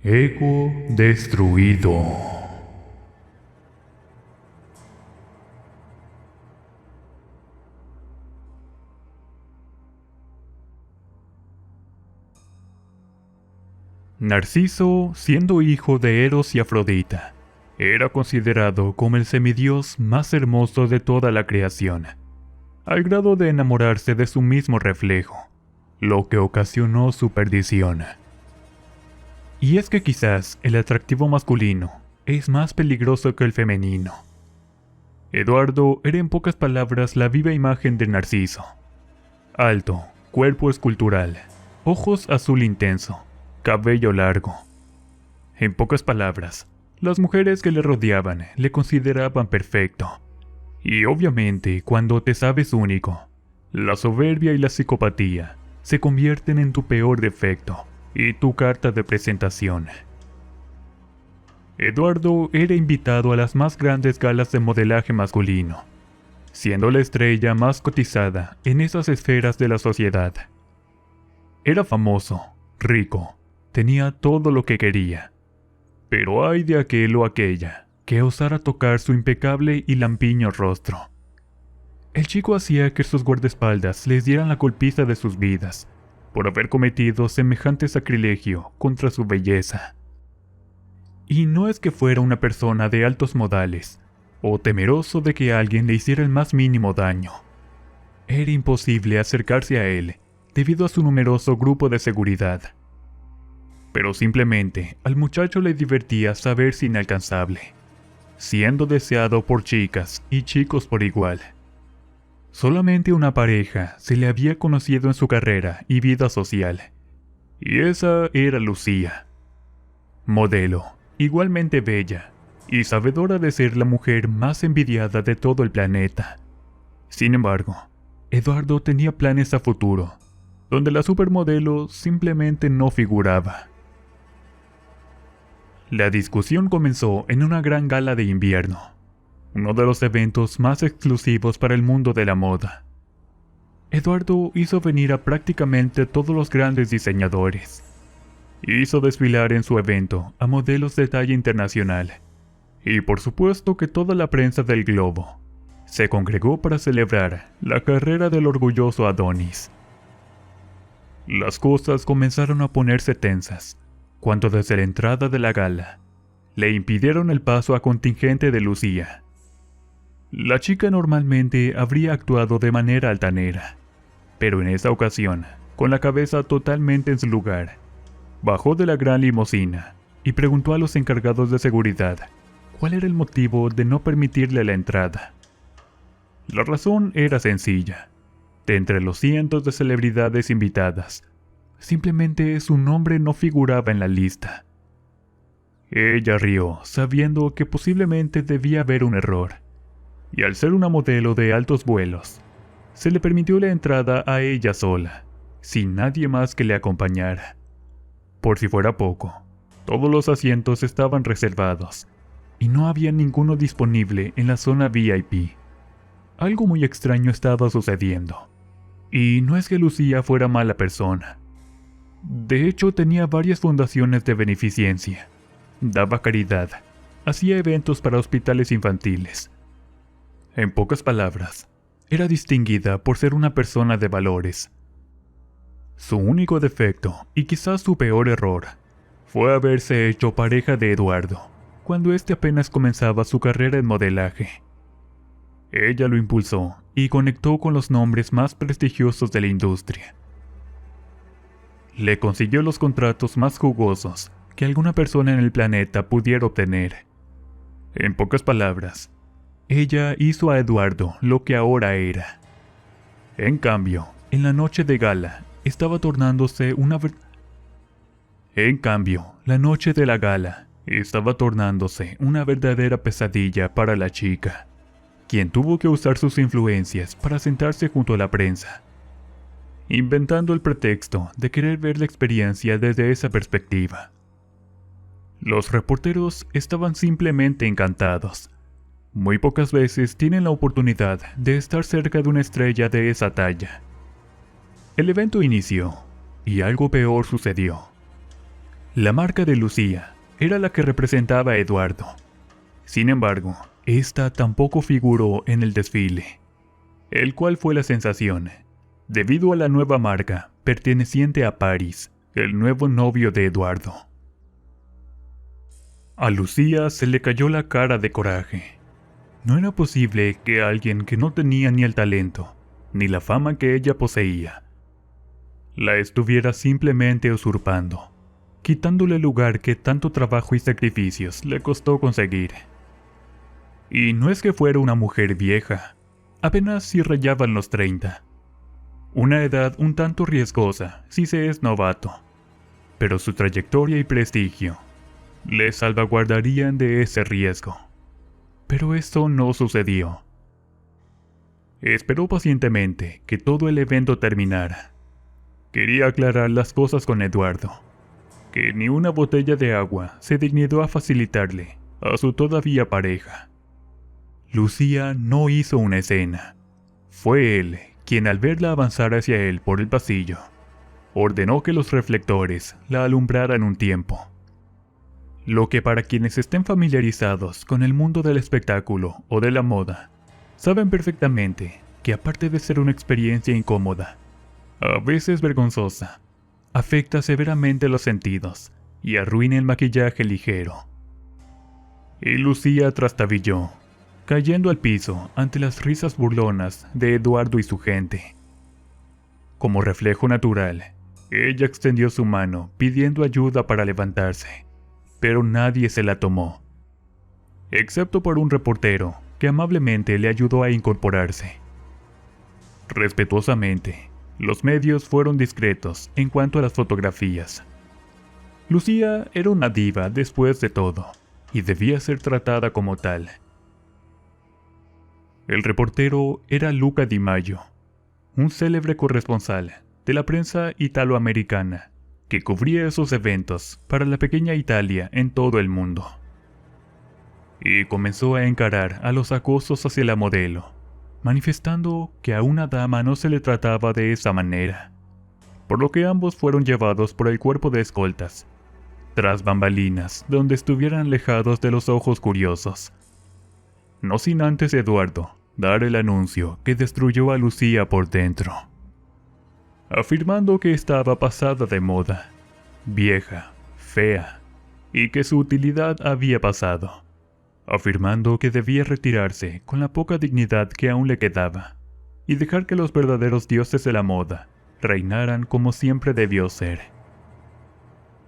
Ego destruido. Narciso, siendo hijo de Eros y Afrodita, era considerado como el semidios más hermoso de toda la creación, al grado de enamorarse de su mismo reflejo, lo que ocasionó su perdición. Y es que quizás el atractivo masculino es más peligroso que el femenino. Eduardo era en pocas palabras la viva imagen de Narciso. Alto, cuerpo escultural, ojos azul intenso, cabello largo. En pocas palabras, las mujeres que le rodeaban le consideraban perfecto. Y obviamente, cuando te sabes único, la soberbia y la psicopatía se convierten en tu peor defecto y tu carta de presentación. Eduardo era invitado a las más grandes galas de modelaje masculino, siendo la estrella más cotizada en esas esferas de la sociedad. Era famoso, rico, tenía todo lo que quería. Pero ay de aquel o aquella que osara tocar su impecable y lampiño rostro. El chico hacía que sus guardaespaldas les dieran la golpiza de sus vidas por haber cometido semejante sacrilegio contra su belleza. Y no es que fuera una persona de altos modales o temeroso de que alguien le hiciera el más mínimo daño. Era imposible acercarse a él debido a su numeroso grupo de seguridad. Pero simplemente al muchacho le divertía saberse inalcanzable, siendo deseado por chicas y chicos por igual. Solamente una pareja se le había conocido en su carrera y vida social, y esa era Lucía. Modelo, igualmente bella, y sabedora de ser la mujer más envidiada de todo el planeta. Sin embargo, Eduardo tenía planes a futuro, donde la supermodelo simplemente no figuraba. La discusión comenzó en una gran gala de invierno, uno de los eventos más exclusivos para el mundo de la moda. Eduardo hizo venir a prácticamente todos los grandes diseñadores. Hizo desfilar en su evento a modelos de talla internacional. Y por supuesto que toda la prensa del globo se congregó para celebrar la carrera del orgulloso Adonis. Las cosas comenzaron a ponerse tensas cuando desde la entrada de la gala le impidieron el paso a contingente de Lucía. La chica normalmente habría actuado de manera altanera, pero en esta ocasión, con la cabeza totalmente en su lugar, bajó de la gran limusina y preguntó a los encargados de seguridad cuál era el motivo de no permitirle la entrada. La razón era sencilla. De entre los cientos de celebridades invitadas, simplemente su nombre no figuraba en la lista. Ella rió, sabiendo que posiblemente debía haber un error, y al ser una modelo de altos vuelos, se le permitió la entrada a ella sola, sin nadie más que le acompañara. Por si fuera poco, todos los asientos estaban reservados, y no había ninguno disponible en la zona VIP. Algo muy extraño estaba sucediendo, y no es que Lucía fuera mala persona. De hecho, tenía varias fundaciones de beneficencia, daba caridad, hacía eventos para hospitales infantiles. En pocas palabras, era distinguida por ser una persona de valores. Su único defecto, y quizás su peor error, fue haberse hecho pareja de Eduardo, cuando éste apenas comenzaba su carrera en modelaje. Ella lo impulsó y conectó con los nombres más prestigiosos de la industria. Le consiguió los contratos más jugosos que alguna persona en el planeta pudiera obtener. En pocas palabras, ella hizo a Eduardo lo que ahora era. En cambio, en la noche de gala, estaba tornándose una verdadera pesadilla para la chica, quien tuvo que usar sus influencias para sentarse junto a la prensa, inventando el pretexto de querer ver la experiencia desde esa perspectiva. Los reporteros estaban simplemente encantados. Muy pocas veces tienen la oportunidad de estar cerca de una estrella de esa talla. El evento inició, y algo peor sucedió. La marca de Lucía era la que representaba a Eduardo. Sin embargo, esta tampoco figuró en el desfile, el cual fue la sensación, debido a la nueva marca perteneciente a Paris, el nuevo novio de Eduardo. A Lucía se le cayó la cara de coraje. No era posible que alguien que no tenía ni el talento, ni la fama que ella poseía, la estuviera simplemente usurpando, quitándole el lugar que tanto trabajo y sacrificios le costó conseguir. Y no es que fuera una mujer vieja, apenas si rayaban los 30. Una edad un tanto riesgosa si se es novato, pero su trayectoria y prestigio le salvaguardarían de ese riesgo. Pero esto no sucedió. Esperó pacientemente que todo el evento terminara. Quería aclarar las cosas con Eduardo, que ni una botella de agua se dignó a facilitarle a su todavía pareja. Lucía no hizo una escena. Fue él quien, al verla avanzar hacia él por el pasillo, ordenó que los reflectores la alumbraran un tiempo. Lo que, para quienes estén familiarizados con el mundo del espectáculo o de la moda, saben perfectamente que, aparte de ser una experiencia incómoda, a veces vergonzosa, afecta severamente los sentidos y arruina el maquillaje ligero. Y Lucía trastabilló, cayendo al piso ante las risas burlonas de Eduardo y su gente. Como reflejo natural, ella extendió su mano pidiendo ayuda para levantarse, pero nadie se la tomó, excepto por un reportero que amablemente le ayudó a incorporarse. Respetuosamente, los medios fueron discretos en cuanto a las fotografías. Lucía era una diva después de todo, y debía ser tratada como tal. El reportero era Luca Di Maggio, un célebre corresponsal de la prensa italoamericana que cubría esos eventos para la pequeña Italia en todo el mundo. Y comenzó a encarar a los acosos hacia la modelo, manifestando que a una dama no se le trataba de esa manera, por lo que ambos fueron llevados por el cuerpo de escoltas, tras bambalinas donde estuvieran alejados de los ojos curiosos. No sin antes Eduardo dar el anuncio que destruyó a Lucía por dentro, afirmando que estaba pasada de moda, vieja, fea, y que su utilidad había pasado, afirmando que debía retirarse con la poca dignidad que aún le quedaba, y dejar que los verdaderos dioses de la moda reinaran como siempre debió ser.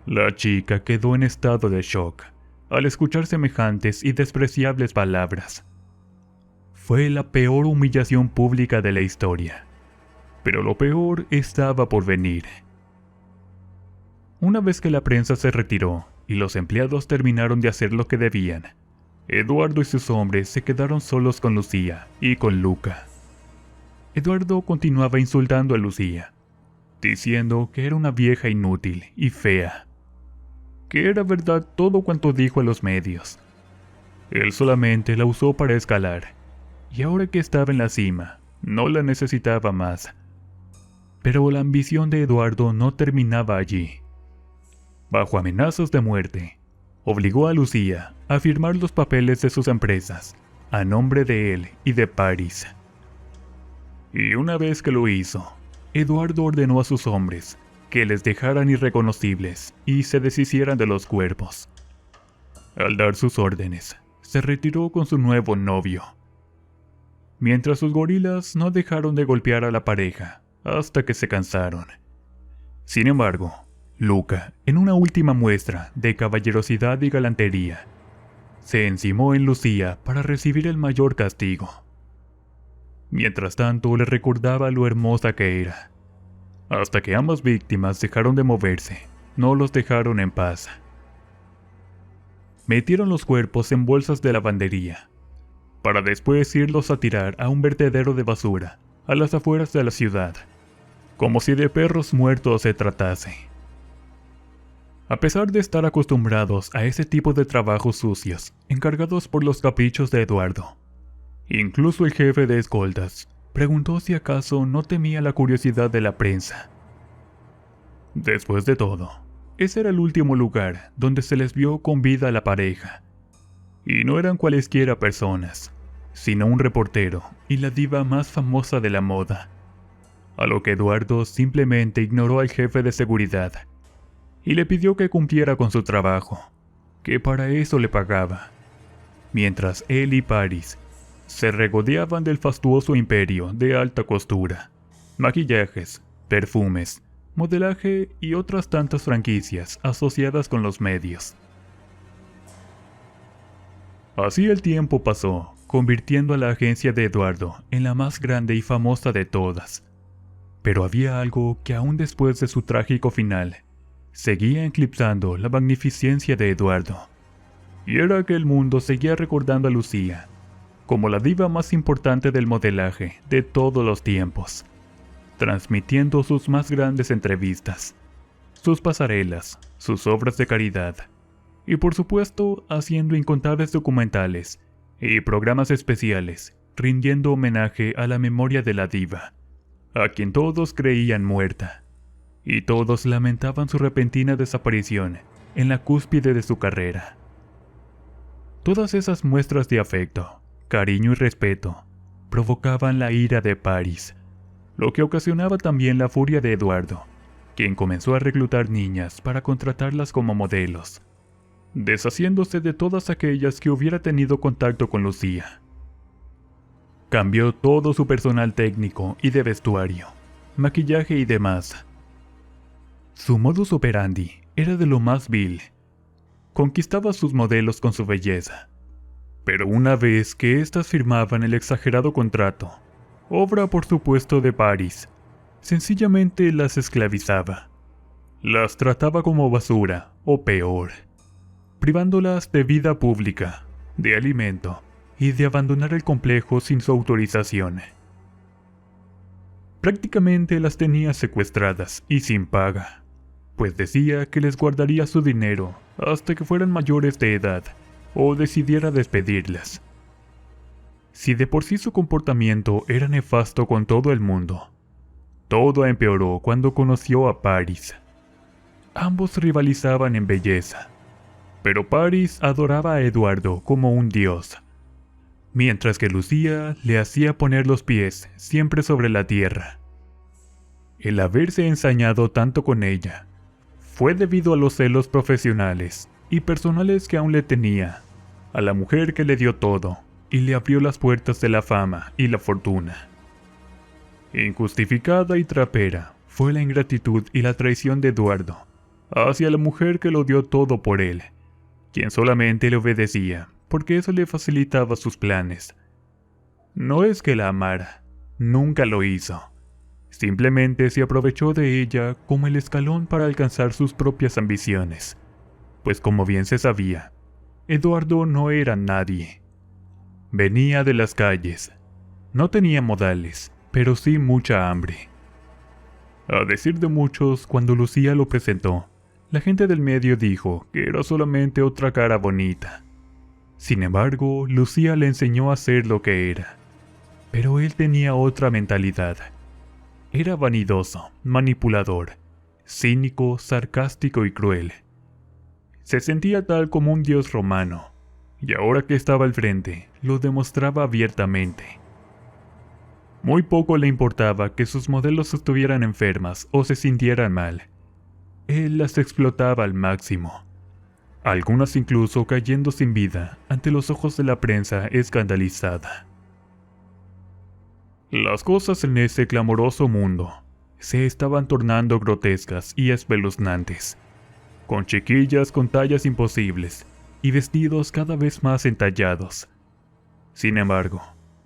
La chica quedó en estado de shock al escuchar semejantes y despreciables palabras. Fue la peor humillación pública de la historia. Pero lo peor estaba por venir. Una vez que la prensa se retiró y los empleados terminaron de hacer lo que debían, Eduardo y sus hombres se quedaron solos con Lucía y con Luca. Eduardo continuaba insultando a Lucía, diciendo que era una vieja inútil y fea, que era verdad todo cuanto dijo a los medios. Él solamente la usó para escalar, y ahora que estaba en la cima, no la necesitaba más. Pero la ambición de Eduardo no terminaba allí. Bajo amenazas de muerte, obligó a Lucía a firmar los papeles de sus empresas, a nombre de él y de Paris. Y una vez que lo hizo, Eduardo ordenó a sus hombres que les dejaran irreconocibles y se deshicieran de los cuerpos. Al dar sus órdenes, se retiró con su nuevo novio, mientras sus gorilas no dejaron de golpear a la pareja hasta que se cansaron. Sin embargo, Luca, en una última muestra de caballerosidad y galantería, se encimó en Lucía para recibir el mayor castigo. Mientras tanto, le recordaba lo hermosa que era. Hasta que ambas víctimas dejaron de moverse, no los dejaron en paz. Metieron los cuerpos en bolsas de lavandería, para después irlos a tirar a un vertedero de basura a las afueras de la ciudad, como si de perros muertos se tratase. A pesar de estar acostumbrados a ese tipo de trabajos sucios, encargados por los caprichos de Eduardo, incluso el jefe de escoltas preguntó si acaso no temía la curiosidad de la prensa. Después de todo, Ese era el último lugar donde se les vio con vida a la pareja. Y no eran cualesquiera personas, sino un reportero y la diva más famosa de la moda. A lo que Eduardo simplemente ignoró al jefe de seguridad y le pidió que cumpliera con su trabajo, que para eso le pagaba. Mientras él y Paris se regodeaban del fastuoso imperio de alta costura, maquillajes, perfumes, modelaje y otras tantas franquicias asociadas con los medios. Así el tiempo pasó, convirtiendo a la agencia de Eduardo en la más grande y famosa de todas. Pero había algo que aún después de su trágico final, seguía eclipsando la magnificencia de Eduardo. Y era que el mundo seguía recordando a Lucía como la diva más importante del modelaje de todos los tiempos, transmitiendo sus más grandes entrevistas, sus pasarelas, sus obras de caridad, y por supuesto haciendo incontables documentales y programas especiales, rindiendo homenaje a la memoria de la diva, a quien todos creían muerta, y todos lamentaban su repentina desaparición en la cúspide de su carrera. Todas esas muestras de afecto, cariño y respeto provocaban la ira de Paris, lo que ocasionaba también la furia de Eduardo, quien comenzó a reclutar niñas para contratarlas como modelos, deshaciéndose de todas aquellas que hubiera tenido contacto con Lucía. Cambió todo su personal técnico y de vestuario, maquillaje y demás. Su modus operandi era de lo más vil. Conquistaba a sus modelos con su belleza. Pero una vez que éstas firmaban el exagerado contrato, obra por supuesto de Paris, sencillamente las esclavizaba. Las trataba como basura, o peor, privándolas de vida pública, de alimento y de abandonar el complejo sin su autorización. Prácticamente las tenía secuestradas y sin paga, pues decía que les guardaría su dinero hasta que fueran mayores de edad o decidiera despedirlas. Si de por sí su comportamiento era nefasto con todo el mundo, todo empeoró cuando conoció a Paris. Ambos rivalizaban en belleza, pero Paris adoraba a Eduardo como un dios, mientras que Lucía le hacía poner los pies siempre sobre la tierra. El haberse ensañado tanto con ella fue debido a los celos profesionales y personales que aún le tenía, a la mujer que le dio todo y le abrió las puertas de la fama y la fortuna. Injustificada y trapera fue la ingratitud y la traición de Eduardo hacia la mujer que lo dio todo por él, quien solamente le obedecía porque eso le facilitaba sus planes. No es que la amara, nunca lo hizo. Simplemente se aprovechó de ella como el escalón para alcanzar sus propias ambiciones, pues como bien se sabía, Eduardo no era nadie. Venía de las calles, no tenía modales, pero sí mucha hambre. A decir de muchos, cuando Lucía lo presentó, la gente del medio dijo que era solamente otra cara bonita. Sin embargo, Lucía le enseñó a ser lo que era. Pero él tenía otra mentalidad. Era vanidoso, manipulador, cínico, sarcástico y cruel. Se sentía tal como un dios romano, y ahora que estaba al frente, lo demostraba abiertamente. Muy poco le importaba que sus modelos estuvieran enfermas o se sintieran mal. Él las explotaba al máximo, algunas incluso cayendo sin vida ante los ojos de la prensa escandalizada. Las cosas en ese clamoroso mundo se estaban tornando grotescas y espeluznantes, con chiquillas con tallas imposibles y vestidos cada vez más entallados. Sin embargo,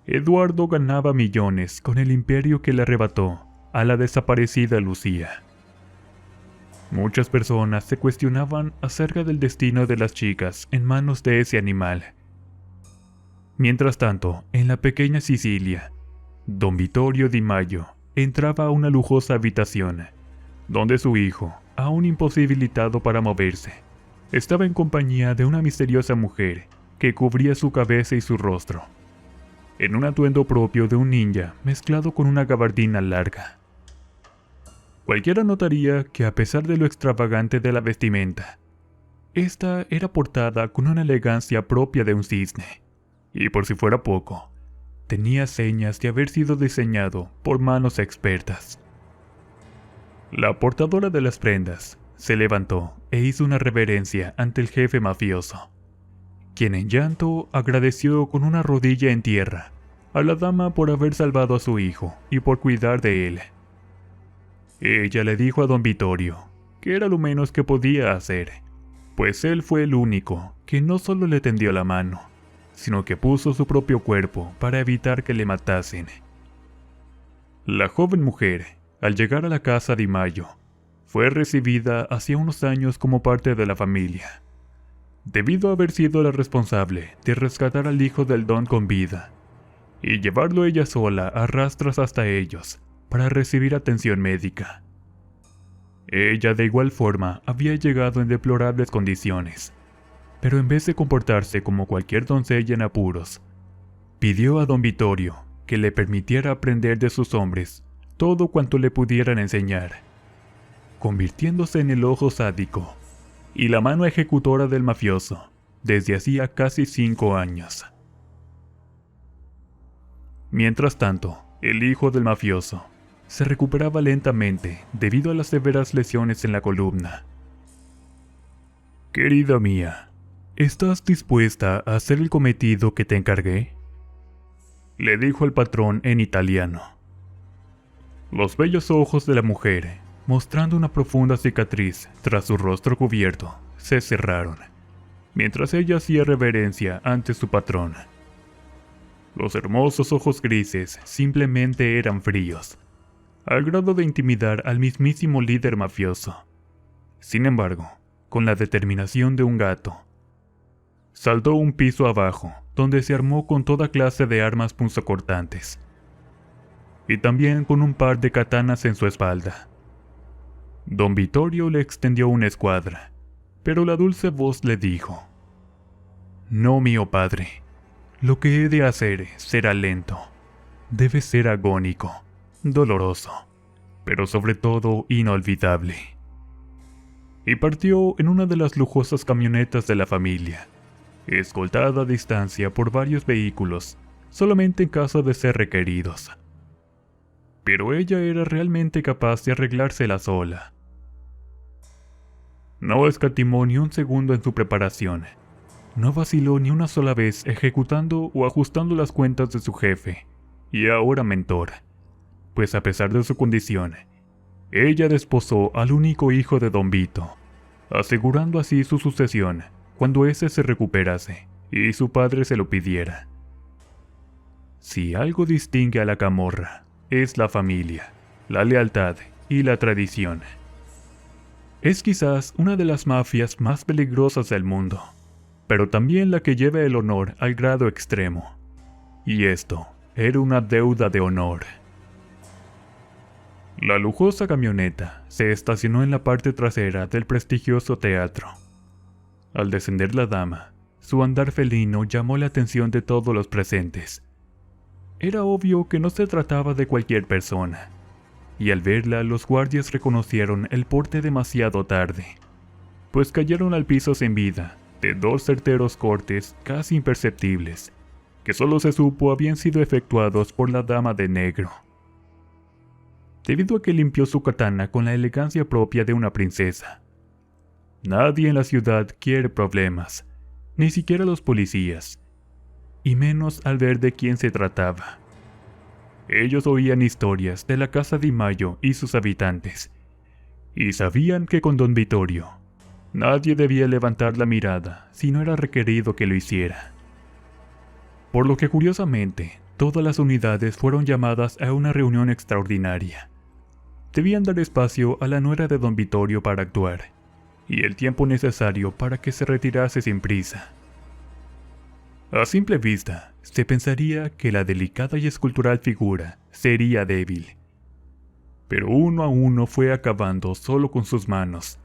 Eduardo ganaba millones con el imperio que le arrebató a la desaparecida Lucía. Muchas personas se cuestionaban acerca del destino de las chicas en manos de ese animal. Mientras tanto, en la pequeña Sicilia, don Vittorio Di Maggio entraba a una lujosa habitación, donde su hijo, aún imposibilitado para moverse, estaba en compañía de una misteriosa mujer que cubría su cabeza y su rostro, en un atuendo propio de un ninja mezclado con una gabardina larga. Cualquiera notaría que a pesar de lo extravagante de la vestimenta, esta era portada con una elegancia propia de un cisne, y por si fuera poco, tenía señas de haber sido diseñado por manos expertas. La portadora de las prendas se levantó e hizo una reverencia ante el jefe mafioso, quien en llanto agradeció con una rodilla en tierra a la dama por haber salvado a su hijo y por cuidar de él. Ella le dijo a don Vittorio que era lo menos que podía hacer, pues él fue el único que no solo le tendió la mano, sino que puso su propio cuerpo para evitar que le matasen. La joven mujer, al llegar a la casa Di Maio, fue recibida hacía unos años como parte de la familia, debido a haber sido la responsable de rescatar al hijo del don con vida y llevarlo ella sola a rastras hasta ellos para recibir atención médica. Ella de igual forma había llegado en deplorables condiciones, pero en vez de comportarse como cualquier doncella en apuros, pidió a don Vittorio que le permitiera aprender de sus hombres todo cuanto le pudieran enseñar, convirtiéndose en el ojo sádico y la mano ejecutora del mafioso desde hacía casi 5 años. Mientras tanto, el hijo del mafioso se recuperaba lentamente debido a las severas lesiones en la columna. «Querida mía, ¿estás dispuesta a hacer el cometido que te encargué?», le dijo el patrón en italiano. Los bellos ojos de la mujer, mostrando una profunda cicatriz tras su rostro cubierto, se cerraron, mientras ella hacía reverencia ante su patrón. Los hermosos ojos grises simplemente eran fríos, al grado de intimidar al mismísimo líder mafioso. Sin embargo, con la determinación de un gato, saltó un piso abajo, donde se armó con toda clase de armas punzocortantes, y también con un par de katanas en su espalda. Don Vittorio le extendió una escuadra, pero la dulce voz le dijo: «No, mío padre, lo que he de hacer será lento, debe ser agónico, doloroso, pero sobre todo inolvidable». Y partió en una de las lujosas camionetas de la familia, escoltada a distancia por varios vehículos, solamente en caso de ser requeridos. Pero ella era realmente capaz de arreglársela sola. No escatimó ni un segundo en su preparación. No vaciló ni una sola vez ejecutando o ajustando las cuentas de su jefe, y ahora mentor, pues a pesar de su condición, ella desposó al único hijo de don Vito, asegurando así su sucesión cuando éste se recuperase y su padre se lo pidiera. Si algo distingue a la camorra, es la familia, la lealtad y la tradición. Es quizás una de las mafias más peligrosas del mundo, pero también la que lleva el honor al grado extremo. Y esto era una deuda de honor. La lujosa camioneta se estacionó en la parte trasera del prestigioso teatro. Al descender la dama, su andar felino llamó la atención de todos los presentes. Era obvio que no se trataba de cualquier persona, y al verla los guardias reconocieron el porte demasiado tarde, pues cayeron al piso sin vida de 2 certeros cortes casi imperceptibles, que solo se supo habían sido efectuados por la dama de negro. Debido a que limpió su katana con la elegancia propia de una princesa. Nadie en la ciudad quiere problemas, ni siquiera los policías, y menos al ver de quién se trataba. Ellos oían historias de la casa Di Maio y sus habitantes, y sabían que con don Vittorio nadie debía levantar la mirada si no era requerido que lo hiciera. Por lo que curiosamente, todas las unidades fueron llamadas a una reunión extraordinaria. Debían dar espacio a la nuera de don Vittorio para actuar, y el tiempo necesario para que se retirase sin prisa. A simple vista, se pensaría que la delicada y escultural figura sería débil. Pero uno a uno fue acabando solo con sus manos,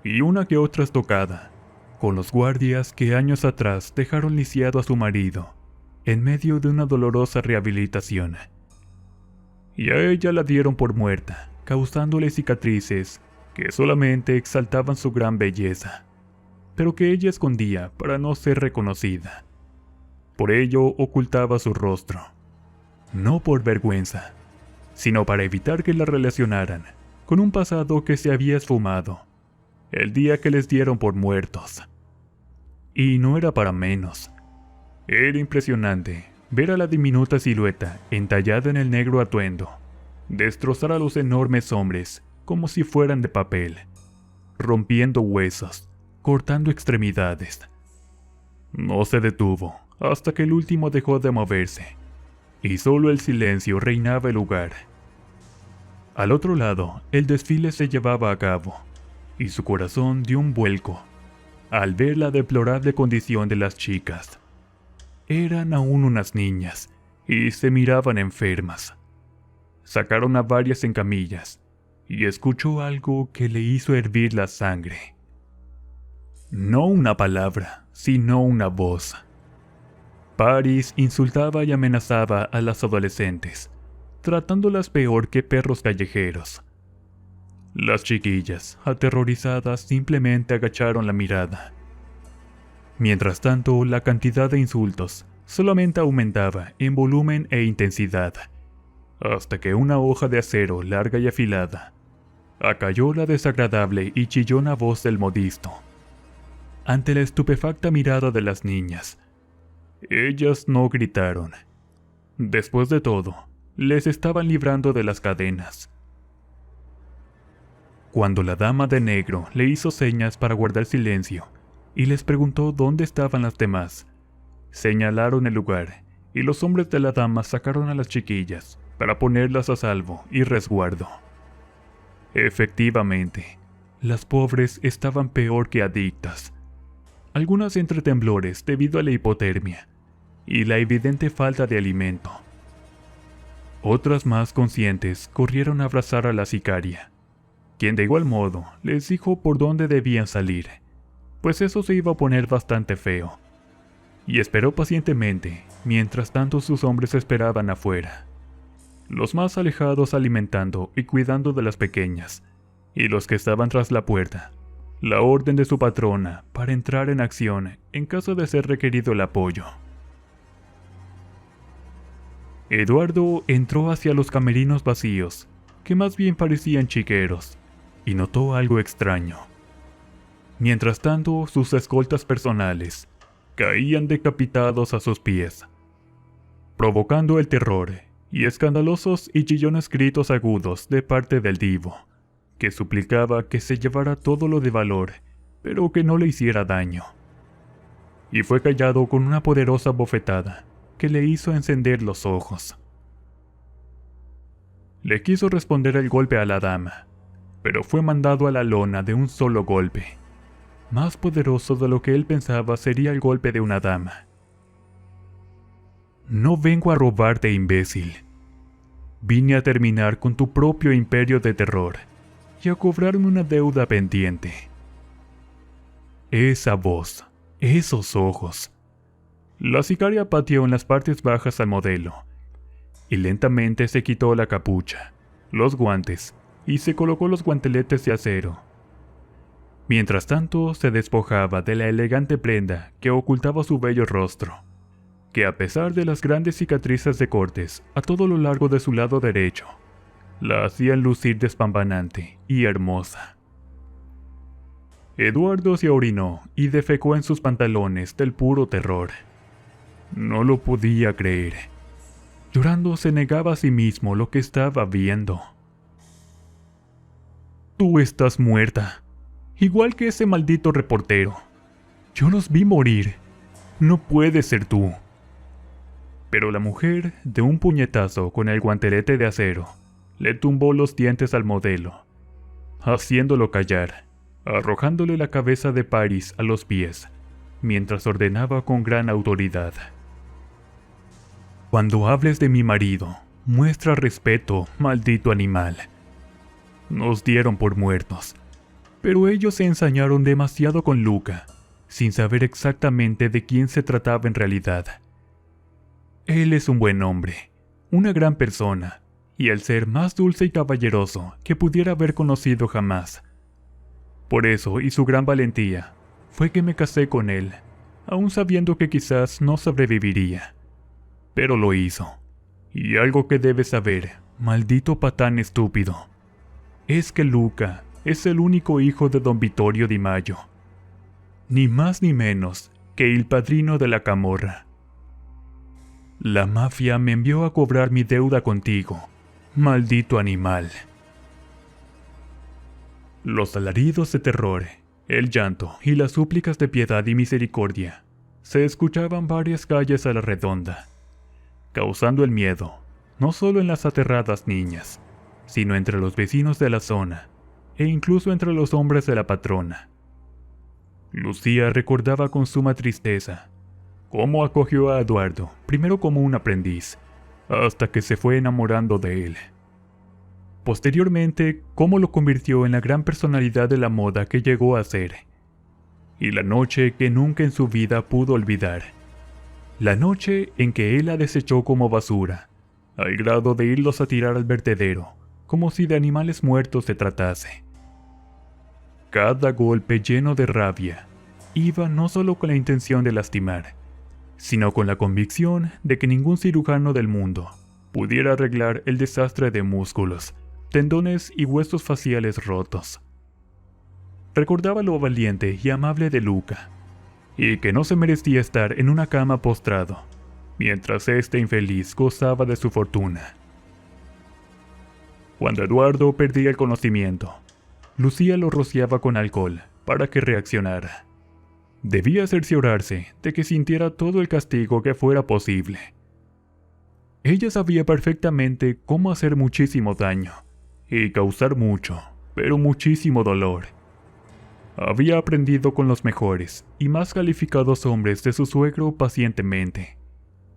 y una que otra estocada, con los guardias que años atrás dejaron lisiado a su marido, en medio de una dolorosa rehabilitación. Y a ella la dieron por muerta, causándole cicatrices que solamente exaltaban su gran belleza, pero que ella escondía para no ser reconocida. Por ello ocultaba su rostro, no por vergüenza, sino para evitar que la relacionaran con un pasado que se había esfumado el día que les dieron por muertos. Y no era para menos. Era impresionante ver a la diminuta silueta entallada en el negro atuendo destrozar a los enormes hombres como si fueran de papel, rompiendo huesos, cortando extremidades. No se detuvo hasta que el último dejó de moverse, y solo el silencio reinaba el lugar. Al otro lado, el desfile se llevaba a cabo, y su corazón dio un vuelco al ver la deplorable condición de las chicas. Eran aún unas niñas, y se miraban enfermas. Sacaron a varias en camillas, y escuchó algo que le hizo hervir la sangre. No una palabra, sino una voz. Paris insultaba y amenazaba a las adolescentes, tratándolas peor que perros callejeros. Las chiquillas, aterrorizadas, simplemente agacharon la mirada. Mientras tanto, la cantidad de insultos solamente aumentaba en volumen e intensidad, hasta que una hoja de acero larga y afilada acalló la desagradable y chillona voz del modisto. Ante la estupefacta mirada de las niñas, ellas no gritaron. Después de todo, les estaban librando de las cadenas. Cuando la dama de negro le hizo señas para guardar silencio y les preguntó dónde estaban las demás, señalaron el lugar y los hombres de la dama sacaron a las chiquillas para ponerlas a salvo y resguardo. Efectivamente, las pobres estaban peor que adictas. Algunas entre temblores debido a la hipotermia y la evidente falta de alimento. Otras más conscientes corrieron a abrazar a la sicaria, quien de igual modo les dijo por dónde debían salir, pues eso se iba a poner bastante feo, y esperó pacientemente mientras tanto sus hombres esperaban afuera, los más alejados alimentando y cuidando de las pequeñas, y los que estaban tras la puerta, la orden de su patrona para entrar en acción en caso de ser requerido el apoyo. Eduardo entró hacia los camerinos vacíos, que más bien parecían chiqueros, y notó algo extraño. Mientras tanto, sus escoltas personales caían decapitados a sus pies, provocando el terror y escandalosos y chillones gritos agudos de parte del divo, que suplicaba que se llevara todo lo de valor, pero que no le hiciera daño. Y fue callado con una poderosa bofetada que le hizo encender los ojos. Le quiso responder el golpe a la dama, pero fue mandado a la lona de un solo golpe, más poderoso de lo que él pensaba sería el golpe de una dama. No vengo a robarte, imbécil. Vine a terminar con tu propio imperio de terror y a cobrarme una deuda pendiente. Esa voz, esos ojos. La sicaria pateó en las partes bajas al modelo, y lentamente se quitó la capucha, los guantes, y se colocó los guanteletes de acero. Mientras tanto, se despojaba de la elegante prenda que ocultaba su bello rostro, que a pesar de las grandes cicatrices de cortes a todo lo largo de su lado derecho, la hacían lucir despampanante y hermosa. Eduardo se orinó y defecó en sus pantalones del puro terror. No lo podía creer. Llorando se negaba a sí mismo lo que estaba viendo. Tú estás muerta, igual que ese maldito reportero. Yo los vi morir. No puedes ser tú. Pero la mujer, de un puñetazo con el guantelete de acero, le tumbó los dientes al modelo, haciéndolo callar, arrojándole la cabeza de Paris a los pies, mientras ordenaba con gran autoridad. Cuando hables de mi marido, muestra respeto, maldito animal. Nos dieron por muertos, pero ellos se ensañaron demasiado con Luca, sin saber exactamente de quién se trataba en realidad. Él es un buen hombre, una gran persona, y el ser más dulce y caballeroso que pudiera haber conocido jamás. Por eso y su gran valentía, fue que me casé con él, aún sabiendo que quizás no sobreviviría. Pero lo hizo. Y algo que debes saber, maldito patán estúpido, es que Luca es el único hijo de don Vittorio Di Maggio. Ni más ni menos que el padrino de la camorra. La mafia me envió a cobrar mi deuda contigo, maldito animal. Los alaridos de terror, el llanto y las súplicas de piedad y misericordia se escuchaban varias calles a la redonda, causando el miedo, no solo en las aterradas niñas, sino entre los vecinos de la zona, e incluso entre los hombres de la patrona. Lucía recordaba con suma tristeza cómo acogió a Eduardo, primero como un aprendiz, hasta que se fue enamorando de él. Posteriormente, cómo lo convirtió en la gran personalidad de la moda que llegó a ser. Y la noche que nunca en su vida pudo olvidar. La noche en que él la desechó como basura, al grado de irlos a tirar al vertedero, como si de animales muertos se tratase. Cada golpe lleno de rabia iba no solo con la intención de lastimar, sino con la convicción de que ningún cirujano del mundo pudiera arreglar el desastre de músculos, tendones y huesos faciales rotos. Recordaba lo valiente y amable de Luca, y que no se merecía estar en una cama postrado, mientras este infeliz gozaba de su fortuna. Cuando Eduardo perdía el conocimiento, Lucía lo rociaba con alcohol para que reaccionara. Debía cerciorarse de que sintiera todo el castigo que fuera posible. Ella sabía perfectamente cómo hacer muchísimo daño y causar mucho, pero muchísimo dolor. Había aprendido con los mejores y más calificados hombres de su suegro pacientemente,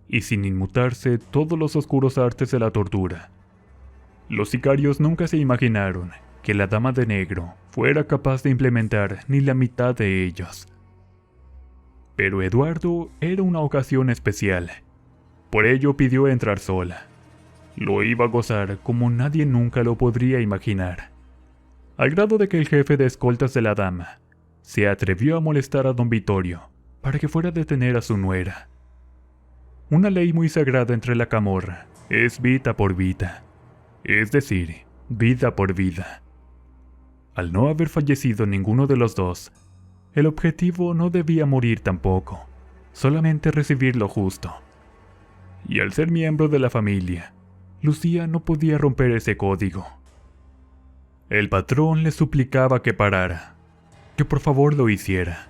y sin inmutarse todos los oscuros artes de la tortura. Los sicarios nunca se imaginaron que la dama de negro fuera capaz de implementar ni la mitad de ellos. Pero Eduardo era una ocasión especial. Por ello pidió entrar sola. Lo iba a gozar como nadie nunca lo podría imaginar. Al grado de que el jefe de escoltas de la dama se atrevió a molestar a don Vittorio para que fuera a detener a su nuera. Una ley muy sagrada entre la camorra es vita por vita, es decir, vida por vida. Al no haber fallecido ninguno de los dos, el objetivo no debía morir tampoco, solamente recibir lo justo. Y al ser miembro de la familia, Lucía no podía romper ese código. El patrón le suplicaba que parara, que por favor lo hiciera,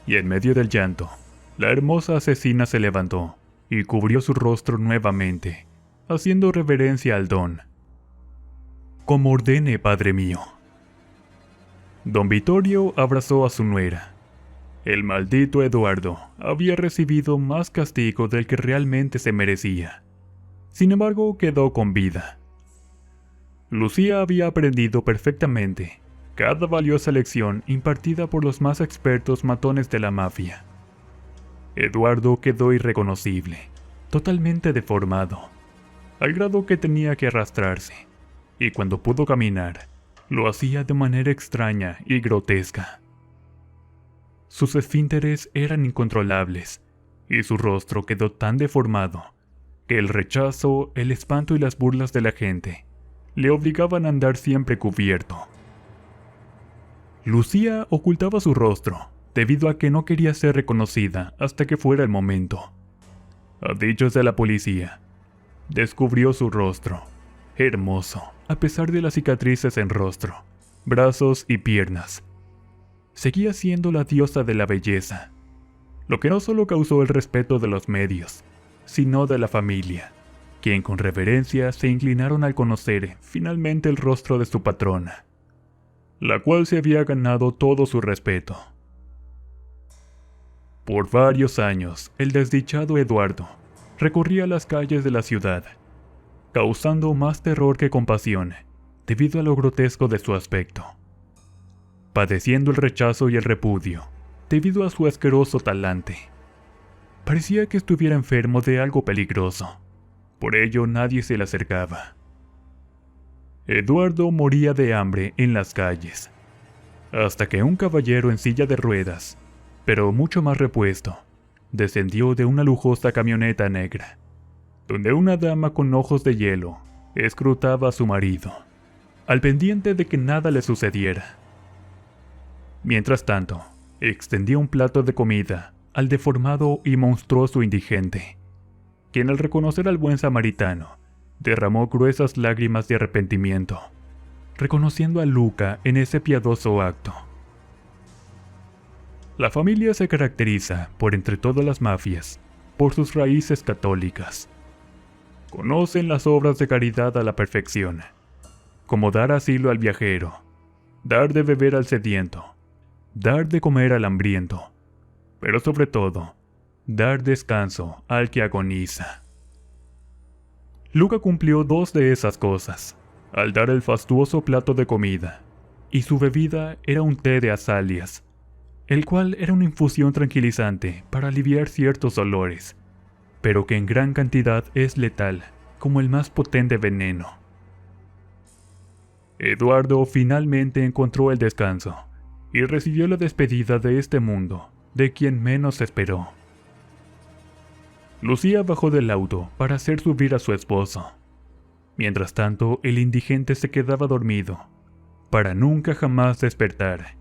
y en medio del llanto, la hermosa asesina se levantó y cubrió su rostro nuevamente, haciendo reverencia al don. «Como ordene, padre mío». Don Vittorio abrazó a su nuera. El maldito Eduardo había recibido más castigo del que realmente se merecía. Sin embargo, quedó con vida. Lucía había aprendido perfectamente cada valiosa lección impartida por los más expertos matones de la mafia. Eduardo quedó irreconocible, totalmente deformado, al grado que tenía que arrastrarse, y cuando pudo caminar, lo hacía de manera extraña y grotesca. Sus esfínteres eran incontrolables, y su rostro quedó tan deformado que el rechazo, el espanto y las burlas de la gente le obligaban a andar siempre cubierto. Lucía ocultaba su rostro, debido a que no quería ser reconocida hasta que fuera el momento. A dichos de la policía, descubrió su rostro, hermoso, a pesar de las cicatrices en rostro, brazos y piernas. Seguía siendo la diosa de la belleza, lo que no solo causó el respeto de los medios, sino de la familia, quien con reverencia se inclinaron al conocer finalmente el rostro de su patrona, la cual se había ganado todo su respeto. Por varios años, el desdichado Eduardo recorría las calles de la ciudad, causando más terror que compasión, debido a lo grotesco de su aspecto. Padeciendo el rechazo y el repudio, debido a su asqueroso talante. Parecía que estuviera enfermo de algo peligroso, por ello nadie se le acercaba. Eduardo moría de hambre en las calles, hasta que un caballero en silla de ruedas, pero mucho más repuesto, descendió de una lujosa camioneta negra, donde una dama con ojos de hielo escrutaba a su marido, al pendiente de que nada le sucediera. Mientras tanto, extendía un plato de comida al deformado y monstruoso indigente, quien al reconocer al buen samaritano, derramó gruesas lágrimas de arrepentimiento, reconociendo a Luca en ese piadoso acto. La familia se caracteriza, por entre todas las mafias, por sus raíces católicas. Conocen las obras de caridad a la perfección, como dar asilo al viajero, dar de beber al sediento, dar de comer al hambriento, pero sobre todo, dar descanso al que agoniza. Luca cumplió dos de esas cosas, al dar el fastuoso plato de comida, y su bebida era un té de azaleas, el cual era una infusión tranquilizante para aliviar ciertos dolores, pero que en gran cantidad es letal, como el más potente veneno. Eduardo finalmente encontró el descanso, y recibió la despedida de este mundo, de quien menos esperó. Lucía bajó del auto para hacer subir a su esposo. Mientras tanto, el indigente se quedaba dormido, para nunca jamás despertar,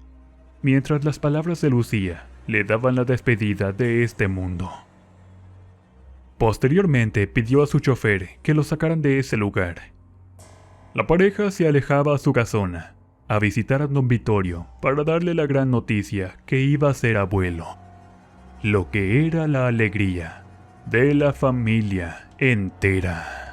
mientras las palabras de Lucía le daban la despedida de este mundo. Posteriormente pidió a su chofer que lo sacaran de ese lugar. La pareja se alejaba a su casona, a visitar a don Vittorio para darle la gran noticia que iba a ser abuelo, lo que era la alegría de la familia entera.